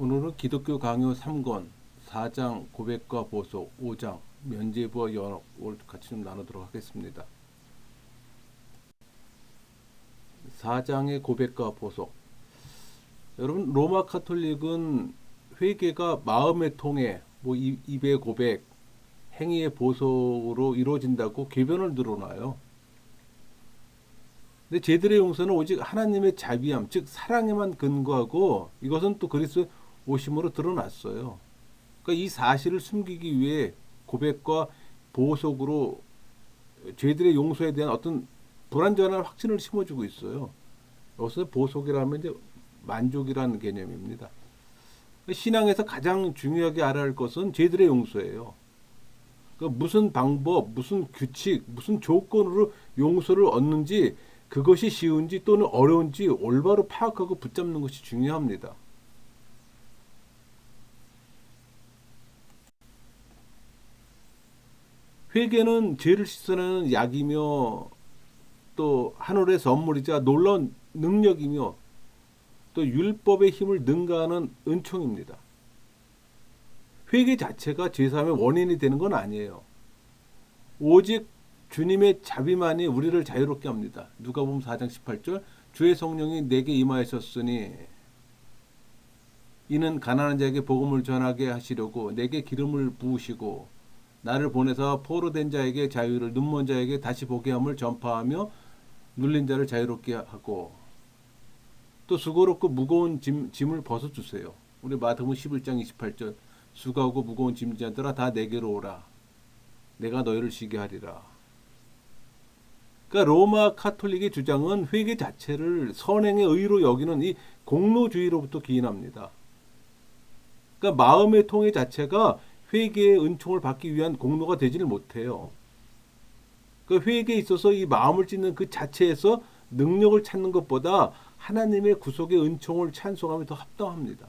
오늘은 기독교 강요 3권 4장 고백과 보석, 5장 면죄부와 연옥을 같이 좀 나누도록 하겠습니다. 4장의 고백과 보석. 여러분, 로마 카톨릭은 회개가 마음의 통해, 입의 고백, 행위의 보석으로 이루어진다고 궤변을 늘어놔요. 근데 제들의 용서는 오직 하나님의 자비함, 즉 사랑에만 근거하고, 이것은 또 그리스도의 오심으로 드러났어요. 그러니까 이 사실을 숨기기 위해 고백과 보석으로 죄들의 용서에 대한 어떤 불완전한 확신을 심어주고 있어요. 여기서 보석이라면 이제 만족이라는 개념입니다. 신앙에서 가장 중요하게 알아야 할 것은 죄들의 용서예요. 그러니까 무슨 방법, 무슨 규칙, 무슨 조건으로 용서를 얻는지, 그것이 쉬운지 또는 어려운지 올바로 파악하고 붙잡는 것이 중요합니다. 회개는 죄를 씻어내는 약이며 또 하늘의 선물이자 놀라운 능력이며 또 율법의 힘을 능가하는 은총입니다. 회개 자체가 죄사함의 원인이 되는 건 아니에요. 오직 주님의 자비만이 우리를 자유롭게 합니다. 누가복음 4장 18절 주의 성령이 내게 임하셨으니 이는 가난한 자에게 복음을 전하게 하시려고 내게 기름을 부으시고 나를 보내서 포로된 자에게 자유를, 눈먼 자에게 다시 보게 함을 전파하며 눌린 자를 자유롭게 하고 또 수고롭고 무거운 짐을 벗어주세요. 우리 마태복음 11장 28절 수고하고 무거운 짐자들아 다 내게로 오라. 내가 너희를 쉬게 하리라. 그러니까 로마 카톨릭의 주장은 회개 자체를 선행의 의로 여기는 이 공로주의로부터 기인합니다. 그러니까 마음의 통해 자체가 회개의 은총을 받기 위한 공로가 되지를 못해요. 그 회개에 있어서 이 마음을 찢는 그 자체에서 능력을 찾는 것보다 하나님의 구속의 은총을 찬송함이 더 합당합니다.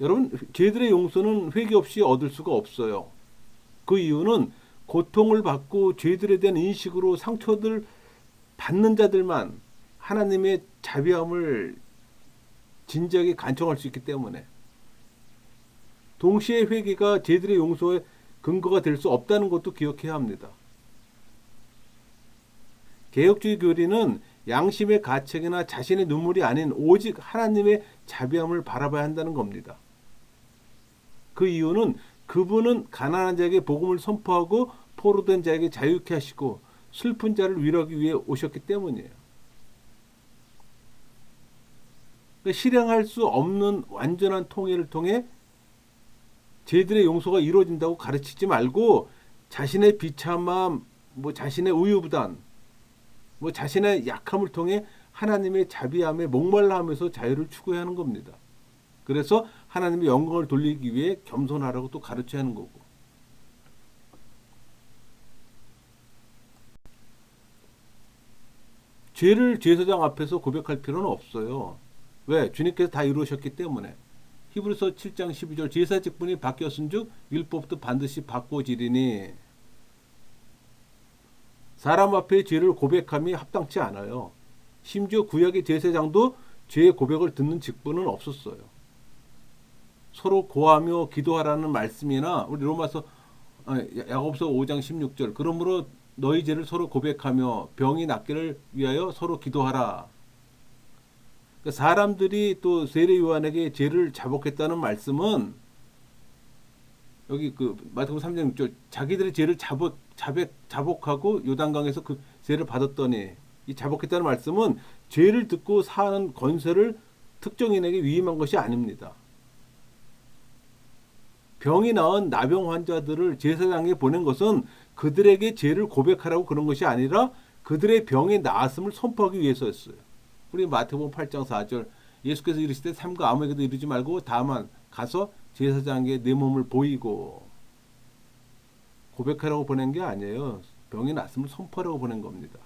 여러분, 죄들의 용서는 회개 없이 얻을 수가 없어요. 그 이유는 고통을 받고 죄들에 대한 인식으로 상처들 받는 자들만 하나님의 자비함을 진지하게 간청할 수 있기 때문에 동시에 회개가 죄들의 용서의 근거가 될 수 없다는 것도 기억해야 합니다. 개혁주의 교리는 양심의 가책이나 자신의 눈물이 아닌 오직 하나님의 자비함을 바라봐야 한다는 겁니다. 그 이유는 그분은 가난한 자에게 복음을 선포하고 포로된 자에게 자유케 하시고 슬픈 자를 위로하기 위해 오셨기 때문이에요. 실행할 수 없는 완전한 통일을 통해 죄들의 용서가 이루어진다고 가르치지 말고 자신의 비참함, 자신의 우유부단, 자신의 약함을 통해 하나님의 자비함에 목말라 하면서 자유를 추구해야 하는 겁니다. 그래서 하나님의 영광을 돌리기 위해 겸손하라고 또 가르쳐야 하는 거고. 죄를 제사장 앞에서 고백할 필요는 없어요. 왜? 주님께서 다 이루셨기 때문에. 히브리서 7장 12절 제사 직분이 바뀌었은즉 율법도 반드시 바꿔지리니 사람 앞에 죄를 고백함이 합당치 않아요. 심지어 구약의 제사장도 죄의 고백을 듣는 직분은 없었어요. 서로 고하며 기도하라는 말씀이나 우리 야고보서 5장 16절 그러므로 너희 죄를 서로 고백하며 병이 낫기를 위하여 서로 기도하라. 사람들이 또 세례 요한에게 죄를 자복했다는 말씀은 여기 마태복음 3장 6절 자기들의 죄를 자복하고 요단강에서 그 죄를 받았더니 이 자복했다는 말씀은 죄를 듣고 사는 권세를 특정인에게 위임한 것이 아닙니다. 병이 나은 나병 환자들을 제사장에 보낸 것은 그들에게 죄를 고백하라고 그런 것이 아니라 그들의 병이 나았음을 선포하기 위해서였어요. 우리 마태복음 8장 4절 예수께서 이르시되 삼가 아무에게도 이르지 말고 다만 가서 제사장에게 내 몸을 보이고 고백하라고 보낸 게 아니에요. 병이 났음을 선포하라고 보낸 겁니다.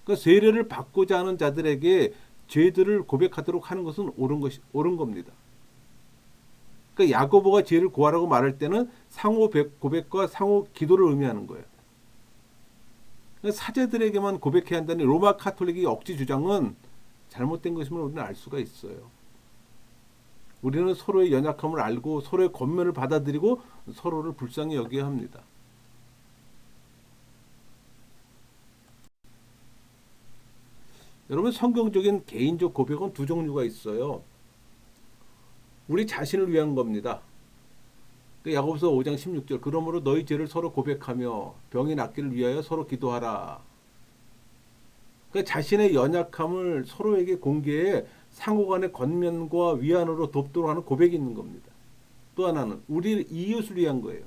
그러니까 세례를 받고자 하는 자들에게 죄들을 고백하도록 하는 것은 옳은 겁니다. 그러니까 야고보가 죄를 고하라고 말할 때는 상호 고백과 상호 기도를 의미하는 거예요. 사제들에게만 고백해야 한다는 로마 카톨릭의 억지 주장은 잘못된 것임을 우리는 알 수가 있어요. 우리는 서로의 연약함을 알고 서로의 권면을 받아들이고 서로를 불쌍히 여겨야 합니다. 여러분, 성경적인 개인적 고백은 두 종류가 있어요. 우리 자신을 위한 겁니다. 야고보서 5장 16절, 그러므로 너희 죄를 서로 고백하며 병이 낫기를 위하여 서로 기도하라. 그러니까 자신의 연약함을 서로에게 공개해 상호간의 권면과 위안으로 돕도록 하는 고백이 있는 겁니다. 또 하나는 우리 이웃을 위한 거예요.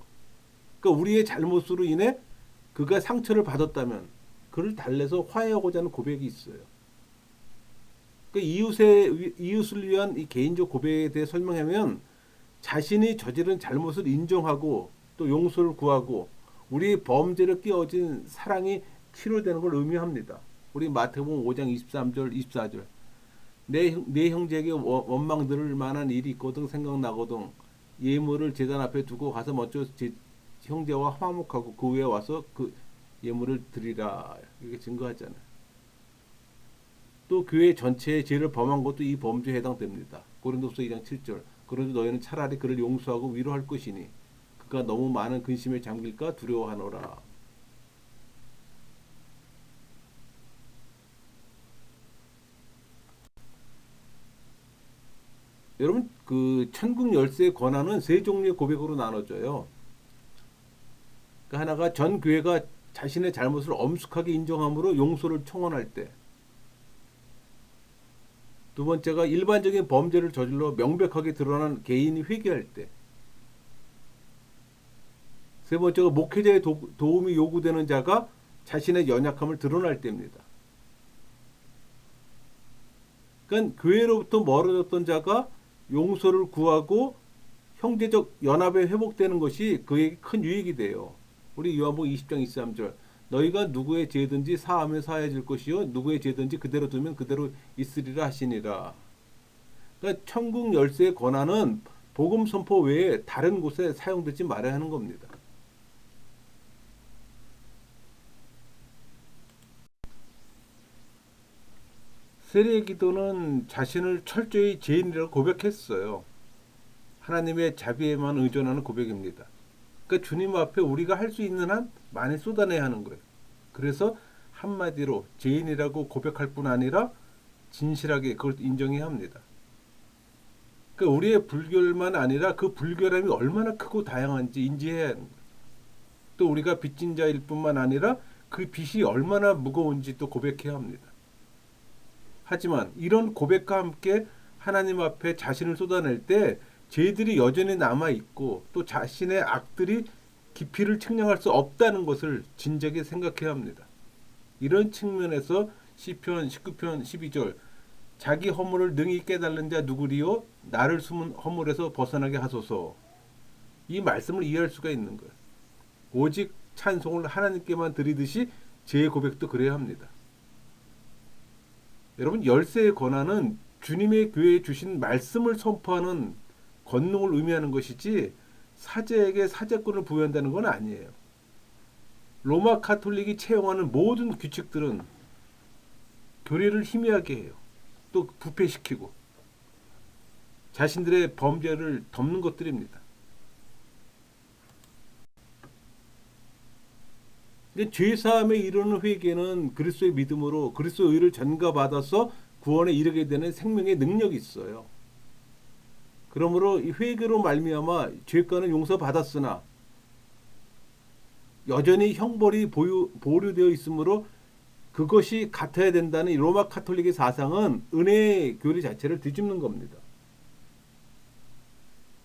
그러니까 우리의 잘못으로 인해 그가 상처를 받았다면 그를 달래서 화해하고자 하는 고백이 있어요. 그러니까 이웃을 위한 이 개인적 고백에 대해 설명하면 자신이 저지른 잘못을 인정하고 또 용서를 구하고 우리의 범죄를 끼얹은 사랑이 치료되는 걸 의미합니다. 우리 마태복음 5장 23절 24절, 내 형제에게 원망 들을 만한 일이 있거든 생각나거든 예물을 제단 앞에 두고 가서 먼저 형제와 화목하고 그 후에 와서 그 예물을 드리라. 이렇게 증거하잖아요. 또 교회 전체의 죄를 범한 것도 이 범죄에 해당됩니다. 고린도서 2장 7절, 그런데 너희는 차라리 그를 용서하고 위로할 것이니 그가 너무 많은 근심에 잠길까 두려워하노라. 여러분, 그 천국 열쇠의 권한은 세 종류의 고백으로 나눠져요. 그 하나가 전 교회가 자신의 잘못을 엄숙하게 인정함으로 용서를 청원할 때, 두 번째가 일반적인 범죄를 저질러 명백하게 드러난 개인이 회개할 때, 세 번째가 목회자의 도움이 요구되는 자가 자신의 연약함을 드러날 때입니다. 그러니까 교회로부터 멀어졌던 자가 용서를 구하고 형제적 연합에 회복되는 것이 그에게 큰 유익이 돼요. 우리 요한복음 20장 23절, 너희가 누구의 죄든지 사하면 사해질 것이요 누구의 죄든지 그대로 두면 그대로 있으리라 하시니라. 그러니까 천국 열쇠의 권한은 복음 선포 외에 다른 곳에 사용되지 말아야 하는 겁니다. 세리의 기도는 자신을 철저히 죄인이라고 고백했어요. 하나님의 자비에만 의존하는 고백입니다. 그러니까 주님 앞에 우리가 할 수 있는 한 많이 쏟아내야 하는 거예요. 그래서 한마디로 죄인이라고 고백할 뿐 아니라 진실하게 그걸 인정해야 합니다. 그러니까 우리의 불결만 아니라 그 불결함이 얼마나 크고 다양한지 인지해야 하는 거예요. 또 우리가 빚진 자일 뿐만 아니라 그 빚이 얼마나 무거운지 또 고백해야 합니다. 하지만 이런 고백과 함께 하나님 앞에 자신을 쏟아낼 때 죄들이 여전히 남아있고 또 자신의 악들이 깊이를 측량할 수 없다는 것을 진작에 생각해야 합니다. 이런 측면에서 시편 19편 12절, 자기 허물을 능히 깨달는 자 누구리요? 나를 숨은 허물에서 벗어나게 하소서. 이 말씀을 이해할 수가 있는 거예요. 오직 찬송을 하나님께만 드리듯이 제 고백도 그래야 합니다. 여러분, 열쇠의 권한은 주님의 교회에 주신 말씀을 선포하는 권능을 의미하는 것이지 사제에게 사제권을 부여한다는 건 아니에요. 로마 카톨릭이 채용하는 모든 규칙들은 교리를 희미하게 해요. 또 부패시키고 자신들의 범죄를 덮는 것들입니다. 죄사함에 이르는 회개는 그리스도의 믿음으로 그리스도의 의를 전가받아서 구원에 이르게 되는 생명의 능력이 있어요. 그러므로 이 회개로 말미암아 죄가는 용서받았으나 여전히 형벌이 보류되어 있으므로 그것이 같아야 된다는 로마 카톨릭의 사상은 은혜의 교리 자체를 뒤집는 겁니다.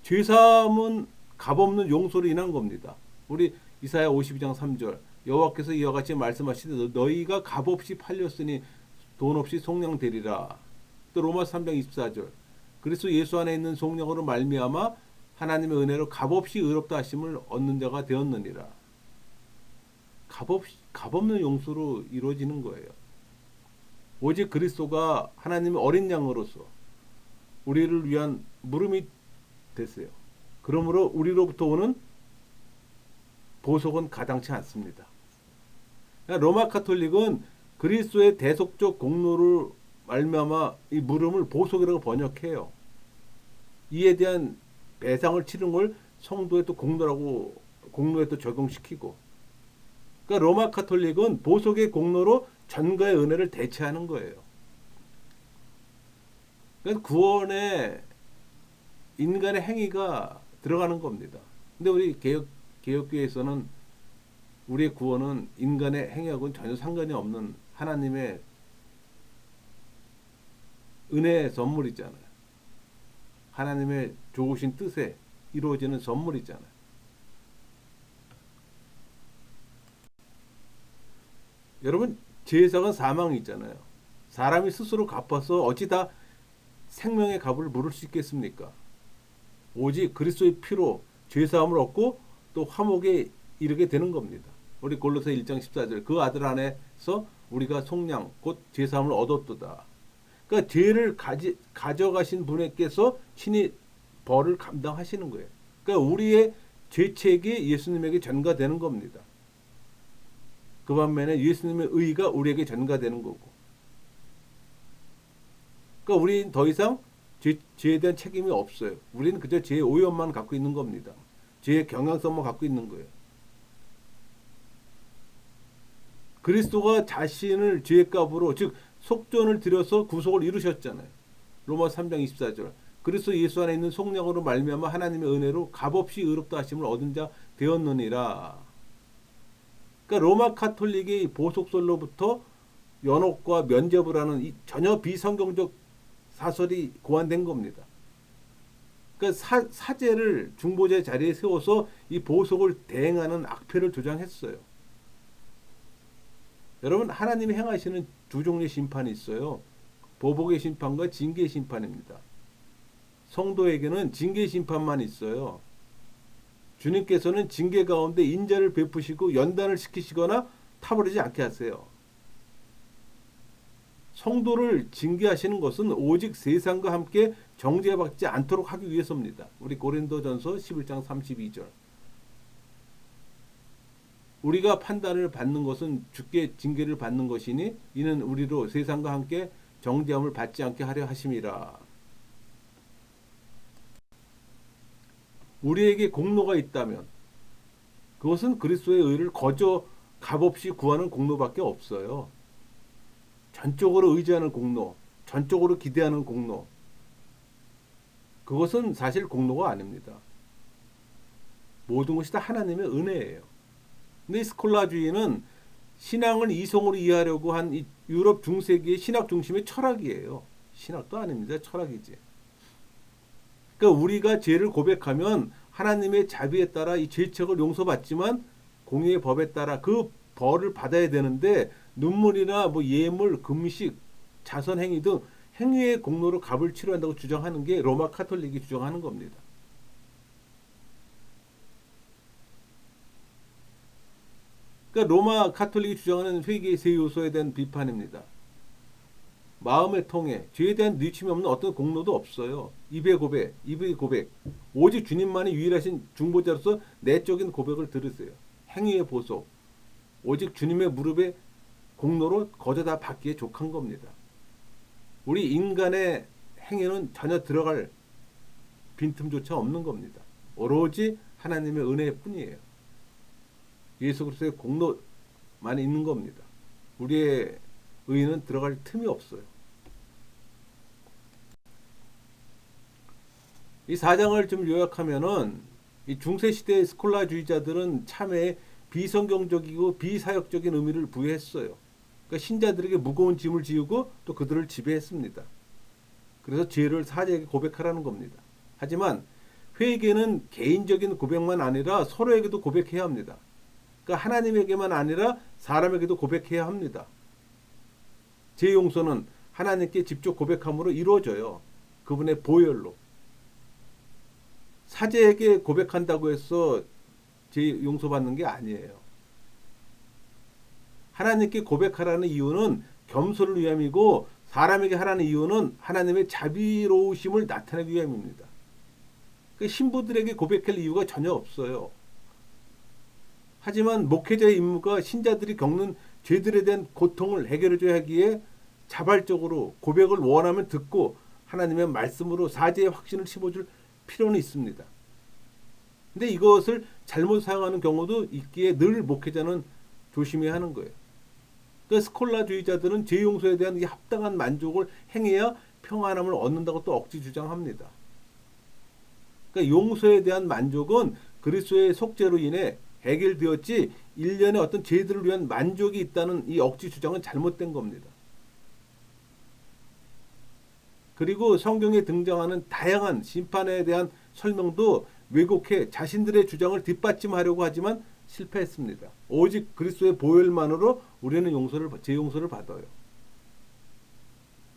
죄사함은 값없는 용서로 인한 겁니다. 우리 이사야 52장 3절, 여호와께서 이와 같이 말씀하시되 너희가 값없이 팔렸으니 돈 없이 속량되리라. 또 로마서 3장 24절, 그리스도 예수 안에 있는 속량으로 말미암아 하나님의 은혜로 값없이 의롭다 하심을 얻는 자가 되었느니라. 값없는 용서로 이루어지는 거예요. 오직 그리스도가 하나님의 어린 양으로서 우리를 위한 물음이 됐어요. 그러므로 우리로부터 오는 보석은 가당치 않습니다. 그러니까 로마 카톨릭은 그리스도의 대속적 공로를 말미암아 이 물음을 보속이라고 번역해요. 이에 대한 배상을 치른 걸 성도의 또 공로에 또 적용시키고. 그러니까 로마 카톨릭은 보속의 공로로 전가의 은혜를 대체하는 거예요. 그러니까 구원에 인간의 행위가 들어가는 겁니다. 근데 우리 개혁교회에서는 우리의 구원은 인간의 행위하고는 전혀 상관이 없는 하나님의 은혜의 선물이잖아요. 하나님의 좋으신 뜻에 이루어지는 선물이잖아요. 여러분, 죄사건 사망이 있잖아요. 사람이 스스로 갚아서 어찌 다 생명의 값을 물을 수 있겠습니까? 오직 그리스도의 피로 죄사함을 얻고 또 화목에 이르게 되는 겁니다. 우리 골로새 1장 14절 그 아들 안에서 우리가 속량 곧 죄사함을 얻었도다. 그러니까 죄를 가져가신 분께서 친히 벌을 감당하시는 거예요. 그러니까 우리의 죄책이 예수님에게 전가되는 겁니다. 그 반면에 예수님의 의가 우리에게 전가되는 거고. 그러니까 우리는 더 이상 죄에 대한 책임이 없어요. 우리는 그저 죄의 오염만 갖고 있는 겁니다. 죄의 경향성만 갖고 있는 거예요. 그리스도가 자신을 죄의 값으로 즉 속전을 들여서 구속을 이루셨잖아요. 로마 3장 24절 그리스도 예수 안에 있는 속량으로 말미암아 하나님의 은혜로 값없이 의롭다 하심을 얻은 자 되었느니라. 그러니까 로마 카톨릭의 보속설로부터 연옥과 면접을 하는 이 전혀 비성경적 사설이 고안된 겁니다. 그러니까 사제를 중보자의 자리에 세워서 이 보속을 대행하는 악패를 조장했어요. 여러분, 하나님이 행하시는 두 종류의 심판이 있어요. 보복의 심판과 징계의 심판입니다. 성도에게는 징계의 심판만 있어요. 주님께서는 징계 가운데 인자를 베푸시고 연단을 시키시거나 타버리지 않게 하세요. 성도를 징계하시는 것은 오직 세상과 함께 정죄받지 않도록 하기 위해서입니다. 우리 고린도전서 11장 32절. 우리가 판단을 받는 것은 주께 징계를 받는 것이니 이는 우리로 세상과 함께 정죄함을 받지 않게 하려 하심이라. 우리에게 공로가 있다면 그것은 그리스도의 의를 거저 값없이 구하는 공로밖에 없어요. 전적으로 의지하는 공로, 전적으로 기대하는 공로. 그것은 사실 공로가 아닙니다. 모든 것이 다 하나님의 은혜예요. 근데 이 스콜라주의는 신앙을 이성으로 이해하려고 한 이 유럽 중세기의 신학 중심의 철학이에요. 신학도 아닙니다. 철학이지. 그러니까 우리가 죄를 고백하면 하나님의 자비에 따라 이 죄책을 용서받지만 공의의 법에 따라 그 벌을 받아야 되는데 눈물이나 뭐 예물, 금식, 자선 행위 등 행위의 공로로 값을 치러야 한다고 주장하는 게 로마 카톨릭이 주장하는 겁니다. 그러니까 로마 카톨릭이 주장하는 회개의 세 요소에 대한 비판입니다. 마음의 통해, 죄에 대한 뉘침이 없는 어떤 공로도 없어요. 입의 고백. 오직 주님만이 유일하신 중보자로서 내적인 고백을 들으세요. 행위의 보속, 오직 주님의 무릎에 공로로 거저 다 받기에 족한 겁니다. 우리 인간의 행위는 전혀 들어갈 빈틈조차 없는 겁니다. 오로지 하나님의 은혜일 뿐이에요. 예수 그리스도의 공로만 있는 겁니다. 우리의 의는 들어갈 틈이 없어요. 이 4장을 좀 요약하면은 이 중세시대의 스콜라주의자들은 참에 비성경적이고 비사역적인 의미를 부여했어요. 그러니까 신자들에게 무거운 짐을 지우고 또 그들을 지배했습니다. 그래서 죄를 사제에게 고백하라는 겁니다. 하지만 회개는 개인적인 고백만 아니라 서로에게도 고백해야 합니다. 그러니까 하나님에게만 아니라 사람에게도 고백해야 합니다. 죄 용서는 하나님께 직접 고백함으로 이루어져요. 그분의 보혈로. 사제에게 고백한다고 해서 죄 용서받는 게 아니에요. 하나님께 고백하라는 이유는 겸손을 위함이고 사람에게 하라는 이유는 하나님의 자비로우심을 나타내기 위함입니다. 그 신부들에게 고백할 이유가 전혀 없어요. 하지만 목회자의 임무가 신자들이 겪는 죄들에 대한 고통을 해결해줘야 하기에 자발적으로 고백을 원하면 듣고 하나님의 말씀으로 사죄의 확신을 심어줄 필요는 있습니다. 근데 이것을 잘못 사용하는 경우도 있기에 늘 목회자는 조심해야 하는 거예요. 그러니까 스콜라주의자들은 죄 용서에 대한 이 합당한 만족을 행해야 평안함을 얻는다고 또 억지 주장합니다. 그러니까 용서에 대한 만족은 그리스도의 속죄로 인해 해결되었지 일련의 어떤 죄들을 위한 만족이 있다는 이 억지 주장은 잘못된 겁니다. 그리고 성경에 등장하는 다양한 심판에 대한 설명도 왜곡해 자신들의 주장을 뒷받침하려고 하지만 실패했습니다. 오직 그리스도의 보혈만으로 우리는 제 용서를 받아요.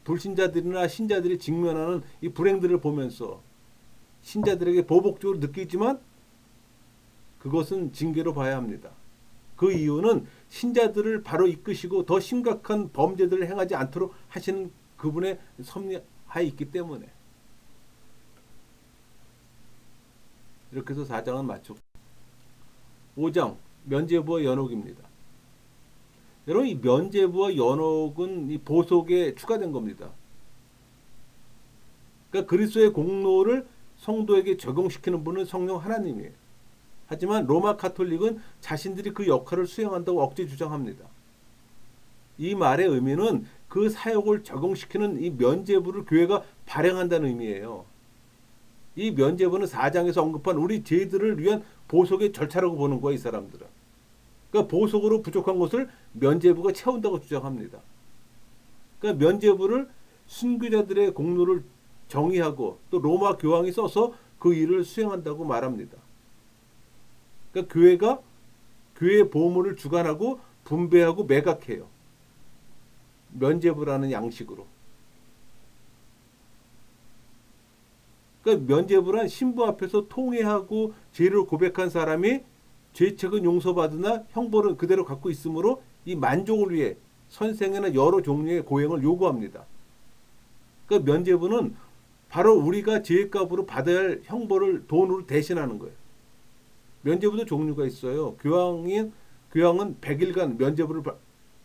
불신자들이나 신자들이 직면하는 이 불행들을 보면서 신자들에게 보복적으로 느끼지만 그것은 징계로 봐야 합니다. 그 이유는 신자들을 바로 이끄시고 더 심각한 범죄들을 행하지 않도록 하시는 그분의 섭리하에 있기 때문에. 이렇게 해서 4장은 마쳤고 5장 면죄부와 연옥입니다. 여러분 이 면죄부와 연옥은 이 보속에 추가된 겁니다. 그러니까 그리스도의 공로를 성도에게 적용시키는 분은 성령 하나님이에요. 하지만 로마 가톨릭은 자신들이 그 역할을 수행한다고 억지 주장합니다. 이 말의 의미는 그 사역을 적용시키는 이 면죄부를 교회가 발행한다는 의미예요. 이 면죄부는 4장에서 언급한 우리 죄들을 위한 보속의 절차라고 보는 거야, 이 사람들은. 그러니까 보속으로 부족한 것을 면죄부가 채운다고 주장합니다. 그러니까 면죄부를 순교자들의 공로를 정의하고 또 로마 교황이 써서 그 일을 수행한다고 말합니다. 그러니까 교회가 교회의 보물을 주관하고 분배하고 매각해요. 면죄부라는 양식으로. 그러니까 면죄부란 신부 앞에서 통회하고 죄를 고백한 사람이 죄책은 용서받으나 형벌은 그대로 갖고 있으므로 이 만족을 위해 선생이나 여러 종류의 고행을 요구합니다. 그러니까 면죄부는 바로 우리가 죄값으로 받아야 할 형벌을 돈으로 대신하는 거예요. 면죄부도 종류가 있어요. 교황은 100일간 면죄부를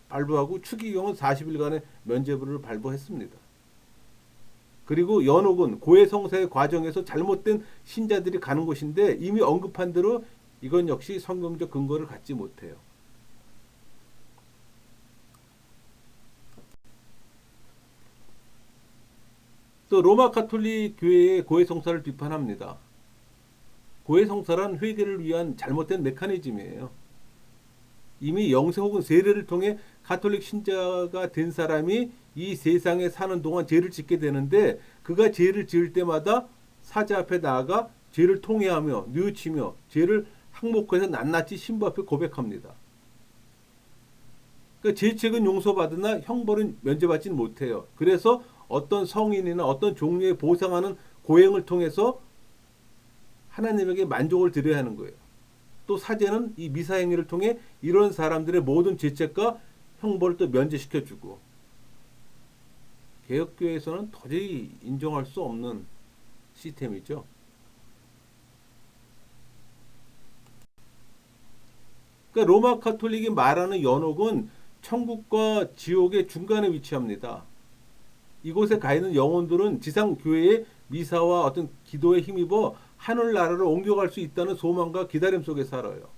발부하고 추기경은 40일간의 면죄부를 발부했습니다. 그리고 연옥은 고해성사의 과정에서 잘못된 신자들이 가는 곳인데 이미 언급한 대로 이건 역시 성경적 근거를 갖지 못해요. 또 로마 가톨릭 교회의 고해성사를 비판합니다. 고해성사란 회개를 위한 잘못된 메커니즘이에요. 이미 영세 혹은 세례를 통해 가톨릭 신자가 된 사람이 이 세상에 사는 동안 죄를 짓게 되는데 그가 죄를 지을 때마다 사자 앞에 나아가 죄를 통회하며 뉘우치며 죄를 항목해서 낱낱이 신부 앞에 고백합니다. 그러니까 죄책은 용서받으나 형벌은 면제받지는 못해요. 그래서 어떤 성인이나 어떤 종류의 보상하는 고행을 통해서 하나님에게 만족을 드려야 하는 거예요. 또 사제는 이 미사 행위를 통해 이런 사람들의 모든 죄책과 형벌을 또 면제시켜주고 개혁교회에서는 도저히 인정할 수 없는 시스템이죠. 그러니까 로마 가톨릭이 말하는 연옥은 천국과 지옥의 중간에 위치합니다. 이곳에 가 있는 영혼들은 지상 교회의 미사와 어떤 기도에 힘입어 하늘나라로 옮겨갈 수 있다는 소망과 기다림 속에 살아요.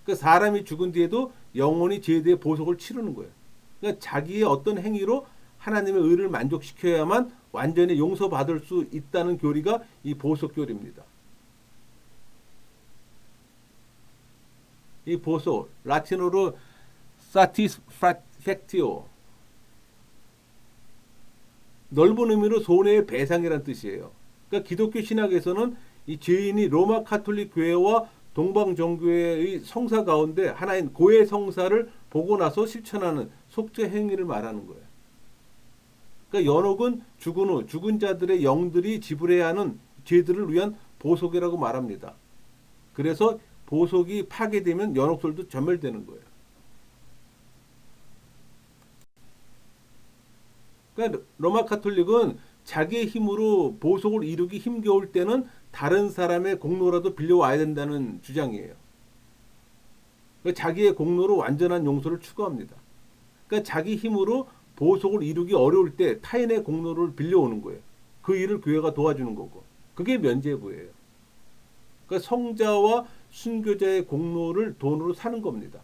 그러니까 사람이 죽은 뒤에도 영혼이 죄에 대해 보속을 치르는 거예요. 그러니까 자기의 어떤 행위로 하나님의 의를 만족시켜야만 완전히 용서받을 수 있다는 교리가 이 보속교리입니다. 이 보속, 라틴어로 satisfactio, 넓은 의미로 손해의 배상이란 뜻이에요. 그러니까 기독교 신학에서는 이 죄인이 로마 가톨릭 교회와 동방 종교회의 성사 가운데 하나인 고해 성사를 보고 나서 실천하는 속죄 행위를 말하는 거예요. 그러니까 연옥은 죽은 후 죽은 자들의 영들이 지불해야 하는 죄들을 위한 보속이라고 말합니다. 그래서 보속이 파괴되면 연옥설도 전멸되는 거예요. 그러니까 로마 가톨릭은 자기의 힘으로 보속을 이루기 힘겨울 때는 다른 사람의 공로라도 빌려와야 된다는 주장이에요. 그러니까 자기의 공로로 완전한 용서를 추구합니다. 그러니까 자기 힘으로 보속을 이루기 어려울 때 타인의 공로를 빌려오는 거예요. 그 일을 교회가 도와주는 거고. 그게 면죄부예요. 그러니까 성자와 순교자의 공로를 돈으로 사는 겁니다.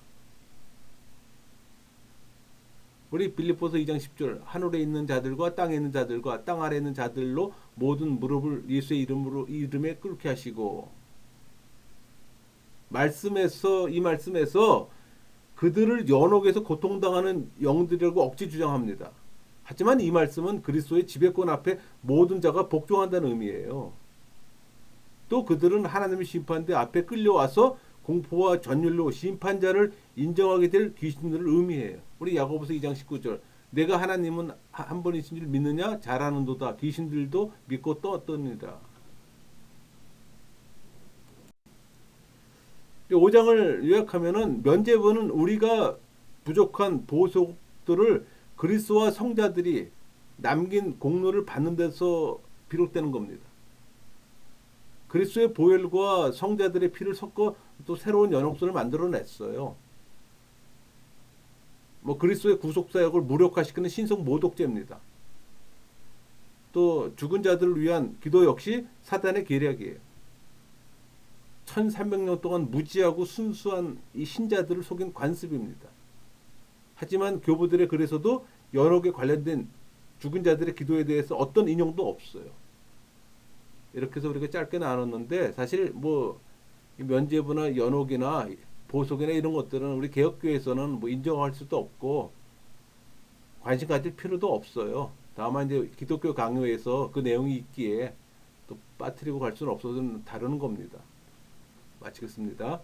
우리 빌립보서 2장 10절 하늘에 있는 자들과 땅에 있는 자들과 땅 아래에 있는 자들로 모든 무릎을 예수의 이름에 꿇게 하시고 이 말씀에서 그들을 연옥에서 고통당하는 영들이라고 억지 주장합니다. 하지만 이 말씀은 그리스도의 지배권 앞에 모든 자가 복종한다는 의미예요. 또 그들은 하나님의 심판대 앞에 끌려와서 공포와 전율로 심판자를 인정하게 될 귀신들을 의미해요. 우리 야고보서 2장 19절 내가 하나님은 한 분이신 줄 믿느냐? 잘하는도다. 귀신들도 믿고 떠떠니라. 5장을 요약하면은 면죄부는 우리가 부족한 보속들을 그리스도와 성자들이 남긴 공로를 받는 데서 비롯되는 겁니다. 그리스도의 보혈과 성자들의 피를 섞어 또 새로운 연옥선을 만들어냈어요. 뭐 그리스도의 구속사역을 무력화시키는 신성 모독죄입니다. 또 죽은 자들을 위한 기도 역시 사단의 계략이에요. 1300년 동안 무지하고 순수한 이 신자들을 속인 관습입니다. 하지만 교부들의 글에서도 연옥에 관련된 죽은 자들의 기도에 대해서 어떤 인용도 없어요. 이렇게 해서 우리가 짧게 나눴는데 사실 뭐 면죄부나 연옥이나 보속이나 이런 것들은 우리 개혁교회에서는 뭐 인정할 수도 없고 관심 가질 필요도 없어요. 다만 이제 기독교 강요에서 그 내용이 있기에 또 빠뜨리고 갈 수는 없어서 다루는 겁니다. 마치겠습니다.